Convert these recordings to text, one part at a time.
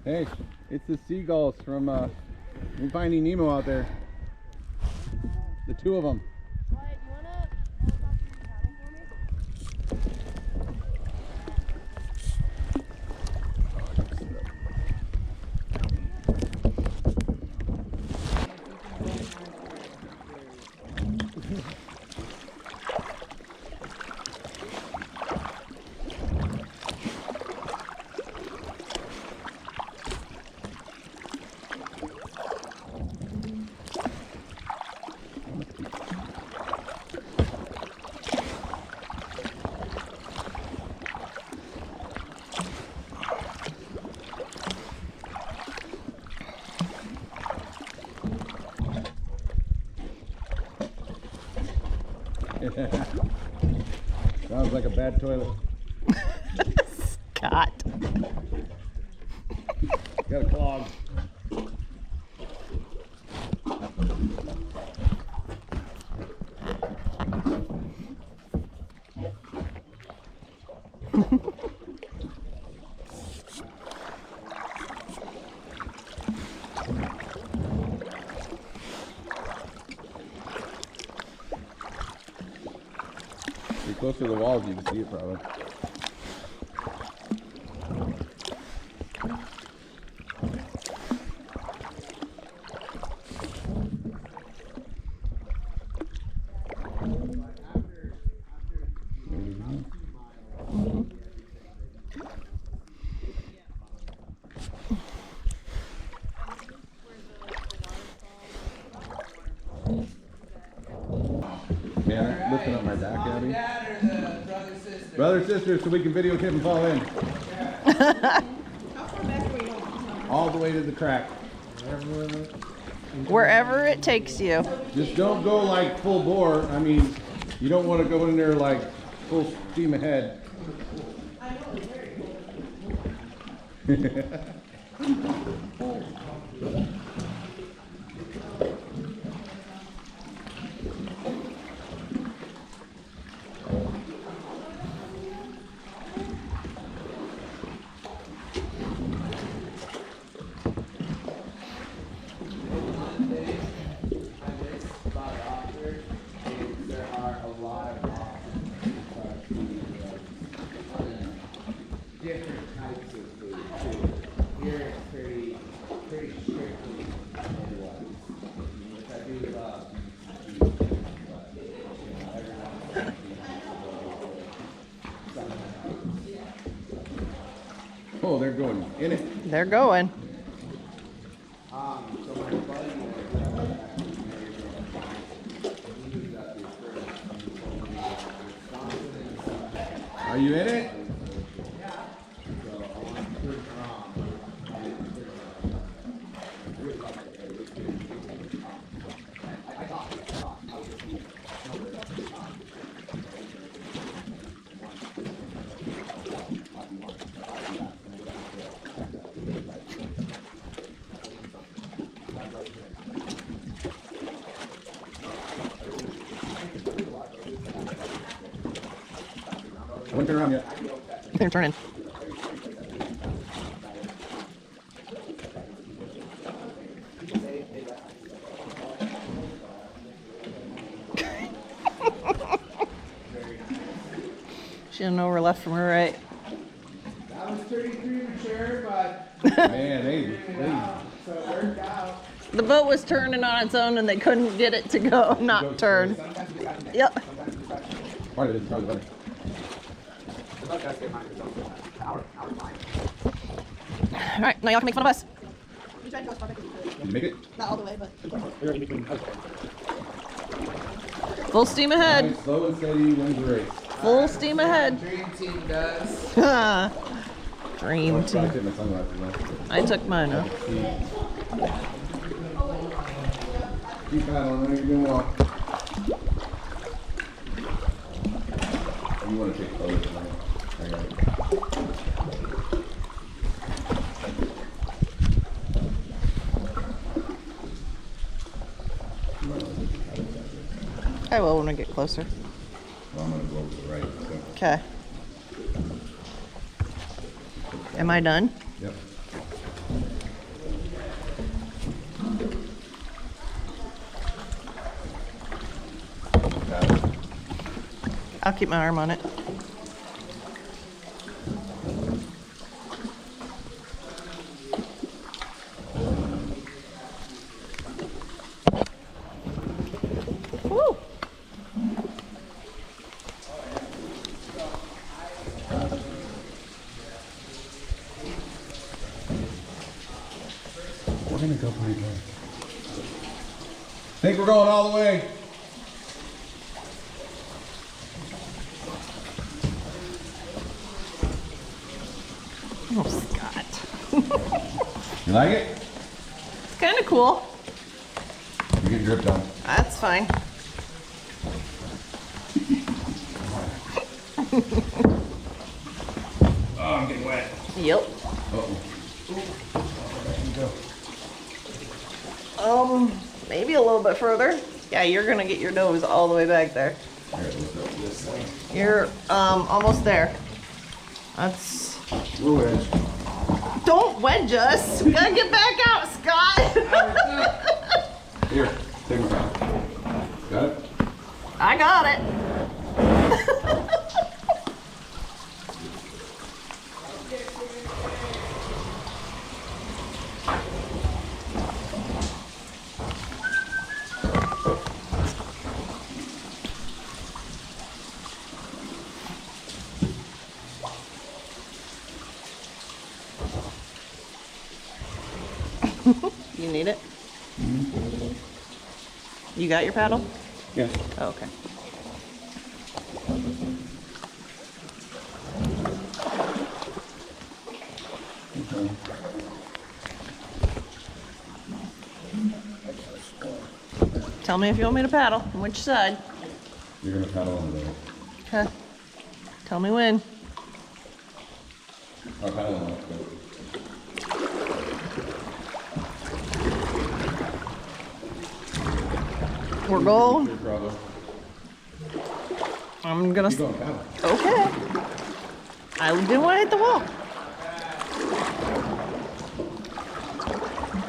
Hey, it's the seagulls from Finding Nemo out there. The two of them. Wyatt, you wanna helicopter your paddle for me? Sounds like a bad toilet. Scott. Got a clog. You're closer to the walls, you can see it probably. Man, lifting up my back, Abby. Brother, sister, so we can videotape and fall in. All the way to the crack. Wherever it takes you. Just don't go like full bore. I mean, you don't want to go in there like full steam ahead. Different types of food too. Here it's pretty strictly otherwise. Which I do love. But everyone Oh, they're going in it. They're going. so my buddy Are you in it? I wouldn't turn around yet. They're turning. She didn't know her left from her right. that was pretty premature, but Man, they so it worked out. The boat was turning on its own and they couldn't get it to go, not turn. Yep. part of it is probably better. All right, now y'all can make fun of us. We tried to go as far back as we could. Did you make it? Not all the way, but. Full steam ahead. Nice, slow and steady wins the race. Full steam ahead. Dream team does. Dream I team. took my sunglasses off. I took mine off. Keep paddling, you're doing well. You want to take photos of me? I got it. I will when I get closer. Well, I'm going to go over to the right. So. Okay. Am I done? Yep. I'll keep my arm on it. Woo! We're gonna go pretty good. Think we're going all the way. Oh, Scott. You like it? It's kind of cool. You get dripped on. That's fine. Oh, I'm getting wet. Yep. Uh-oh. Maybe a little bit further. Yeah, you're gonna get your nose all the way back there. Here, let's go this way. You're almost there. That's. We're wedged. Don't wedge us. We gotta get back out, Scott. Here, take my paddle. Got it? I got it. You need it? You got your paddle? Yeah. Oh, okay. Okay. Tell me if you want me to paddle. On which side? You're gonna paddle on the boat. Okay. Tell me when. I'll paddle on the boat. We're going. Here, Bravo. I'm gonna. Keep going, paddle. Okay. I didn't want to hit the wall.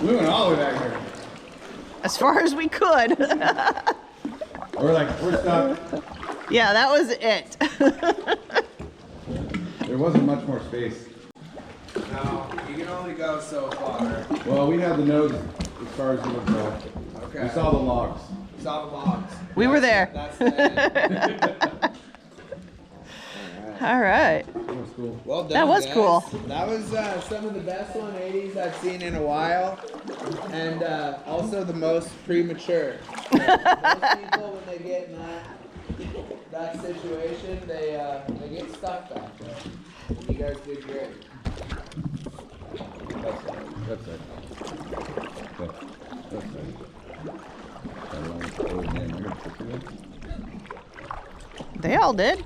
We went all the way back here. As far as we could. We're stuck. Yeah, that was it. There wasn't much more space. No, you can only go so far. Well, we had the nose as far as we would go. Okay. We saw the logs. Saw the logs. We were there. That's the end. All right. That was cool. Well done, That was guys. cool. That was some of the best 180s I've seen in a while, and also the most premature. Most people, when they get in that situation, they get stuck back there. You guys did great. That's it. That's it. Oh, man, I gotta put you in. They all did.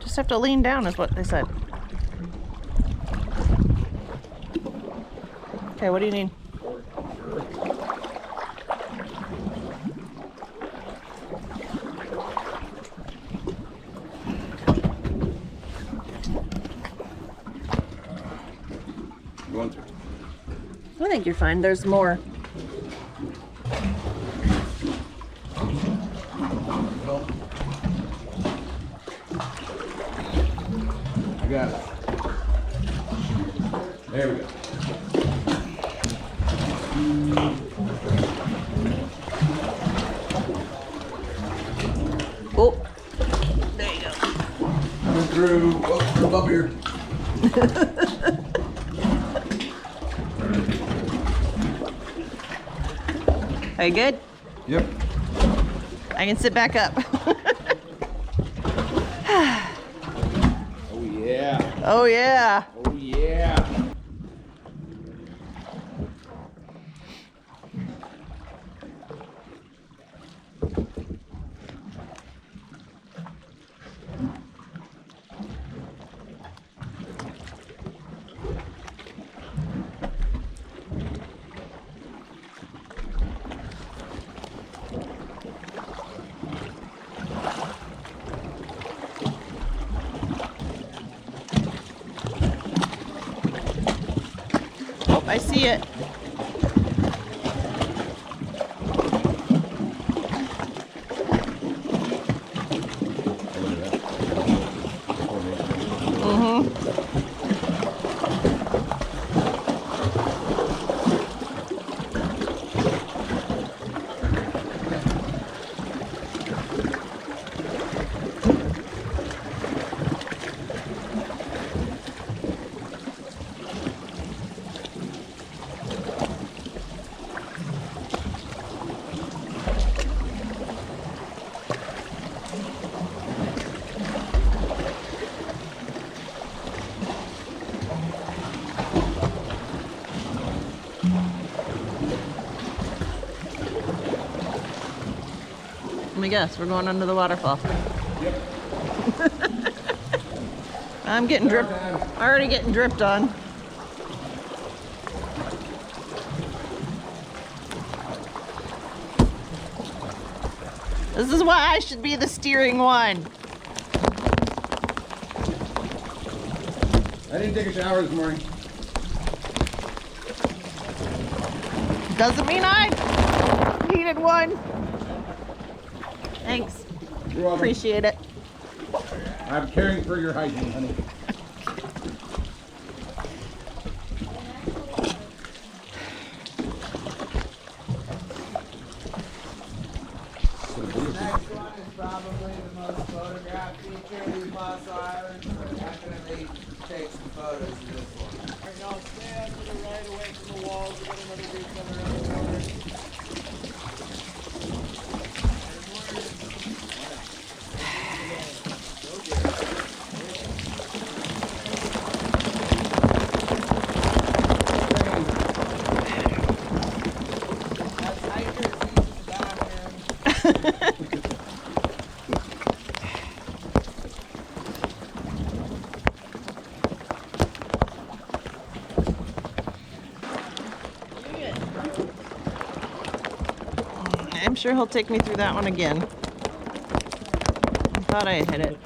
Just have to lean down, is what they said. Okay, what do you need? Going through. I think you're fine. There's more. I got it. There we go. Oh, there you go. Coming through. Oh, up here. Are you good? Yep. I can sit back up. Oh yeah. Oh, yeah. Oh yeah. Oh, I see it. Are me guess. We're going under the waterfall. Yep. I'm getting dripped. Already getting dripped on. This is why I should be the steering one. I didn't take a shower this morning. Doesn't mean I needed one. Thanks. You're welcome. Appreciate it. I'm caring for your hygiene, honey. Next one is probably the most photographed feature of the Apostle Islands. So definitely take some photos of this one. Alright, now stay up to the right away from the walls. We're gonna do some around the corner. That's hikers using the bathroom. I'm sure he'll take me through that one again. I thought I had hit it.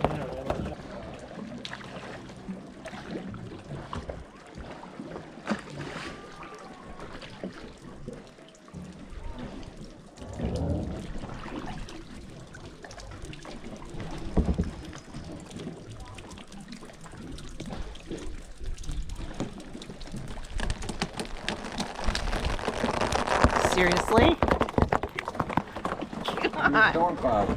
Seriously? God. Storm cloud.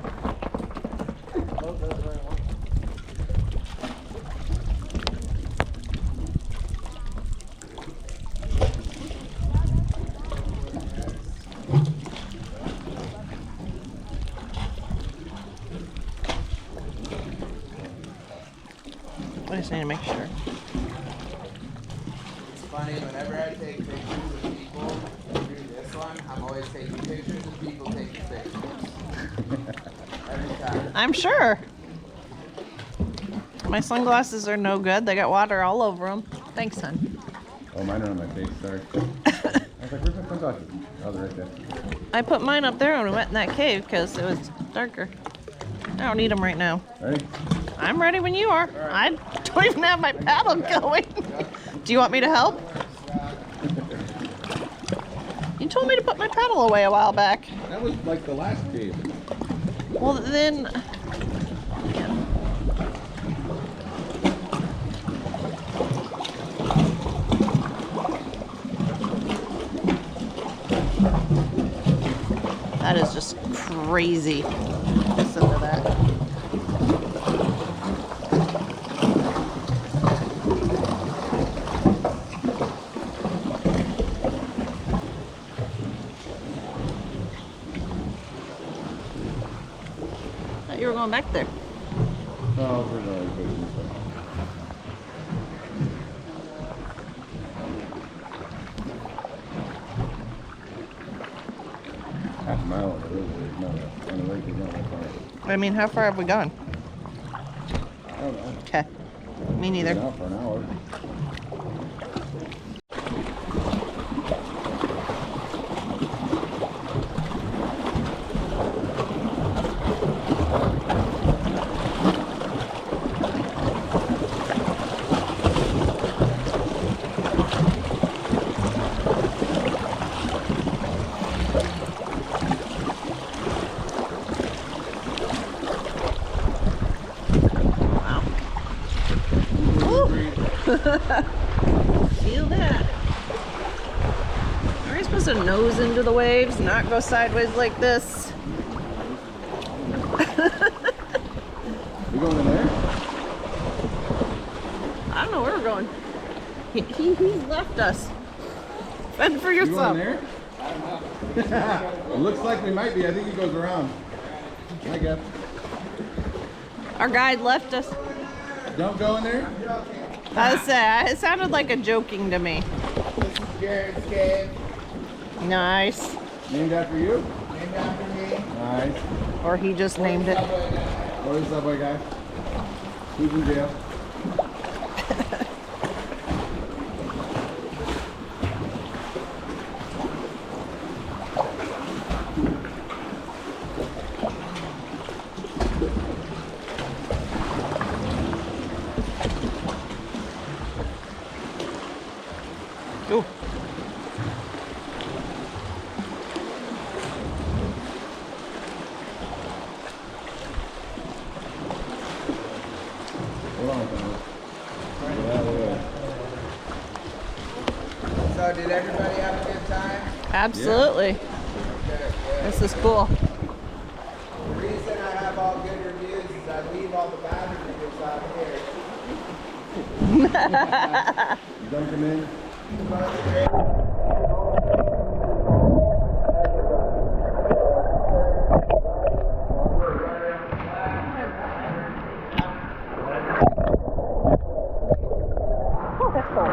I just need to make sure. It's funny, whenever I take pictures of people through this one, I'm always taking pictures of people taking pictures. Every time. I'm sure. My sunglasses are no good. They got water all over them. Thanks, hon. Oh, mine are on my face, sorry. I was like, where's my sunglasses? Oh, they're right there. I put mine up there when we went in that cave because it was darker. I don't need them right now. Ready? I'm ready when you are. I don't even have my paddle going. Do you want me to help? You told me to put my paddle away a while back. That was like the last cave. Well, then... That is just crazy. Listen to that. Thought you were going back there. Oh, we're going to go this way. Half a mile on the river is not, on the lake is not that far. I mean, how far have we gone? I don't know. Okay. Me neither. Been out for an hour. Feel that. Are we supposed to nose into the waves, not go sideways like this? We going in there? I don't know where we're going. He's left us. Fend for You yourself. going there? I don't know. It looks like we might be. I think he goes around. I guess. Our guide left us. Don't go in there? I say, it sounded like a joking to me. This is Jared's cave, Nice. Named after you? named after me. Nice. Or he just named it. Or the subway guy. Who's in jail? Ooh. Hold on, fellas. Yeah, look at So did everybody have a good time? Absolutely. Good, good. This is cool. The reason I have all good reviews is I leave all the bad reviews out here. that. Dunk him in. Oh, that's cool.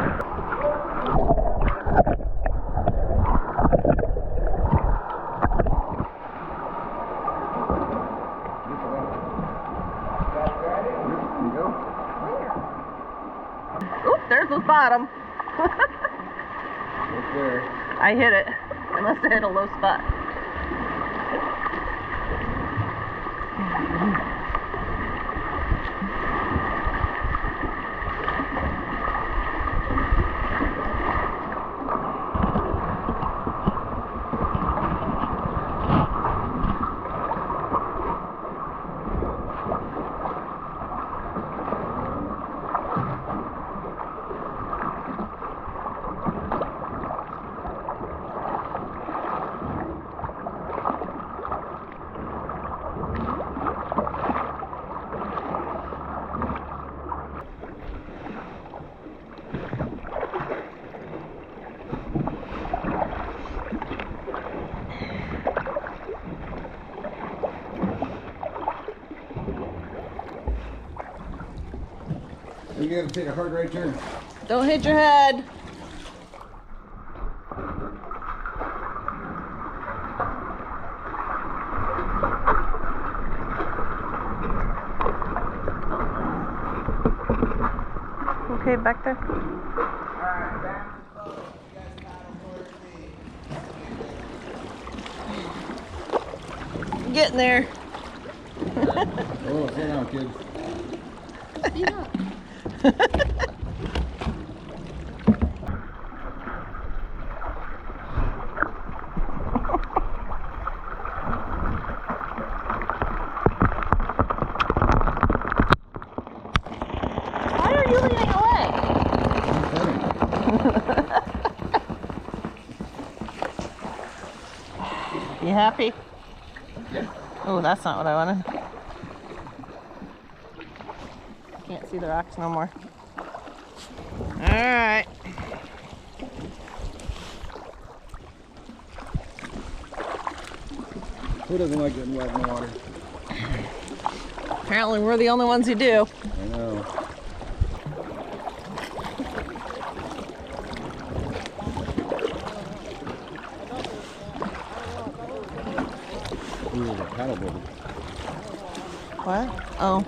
Here you go. Oop, there's the bottom. Right there. I hit it. I must have hit a low spot. You gotta take a hard right turn. Don't hit your head. Okay, back there. Alright, back to the boat. You guys paddle towards me. Getting there. Oh, slow down, kids. Speed up. Why are you leaning away? You happy? Yeah. Oh, that's not what I wanted. Can't see the rocks no more. All right. Who doesn't like getting wet in the water? Apparently we're the only ones who do. I know. Ooh, the paddleboard. What? Oh.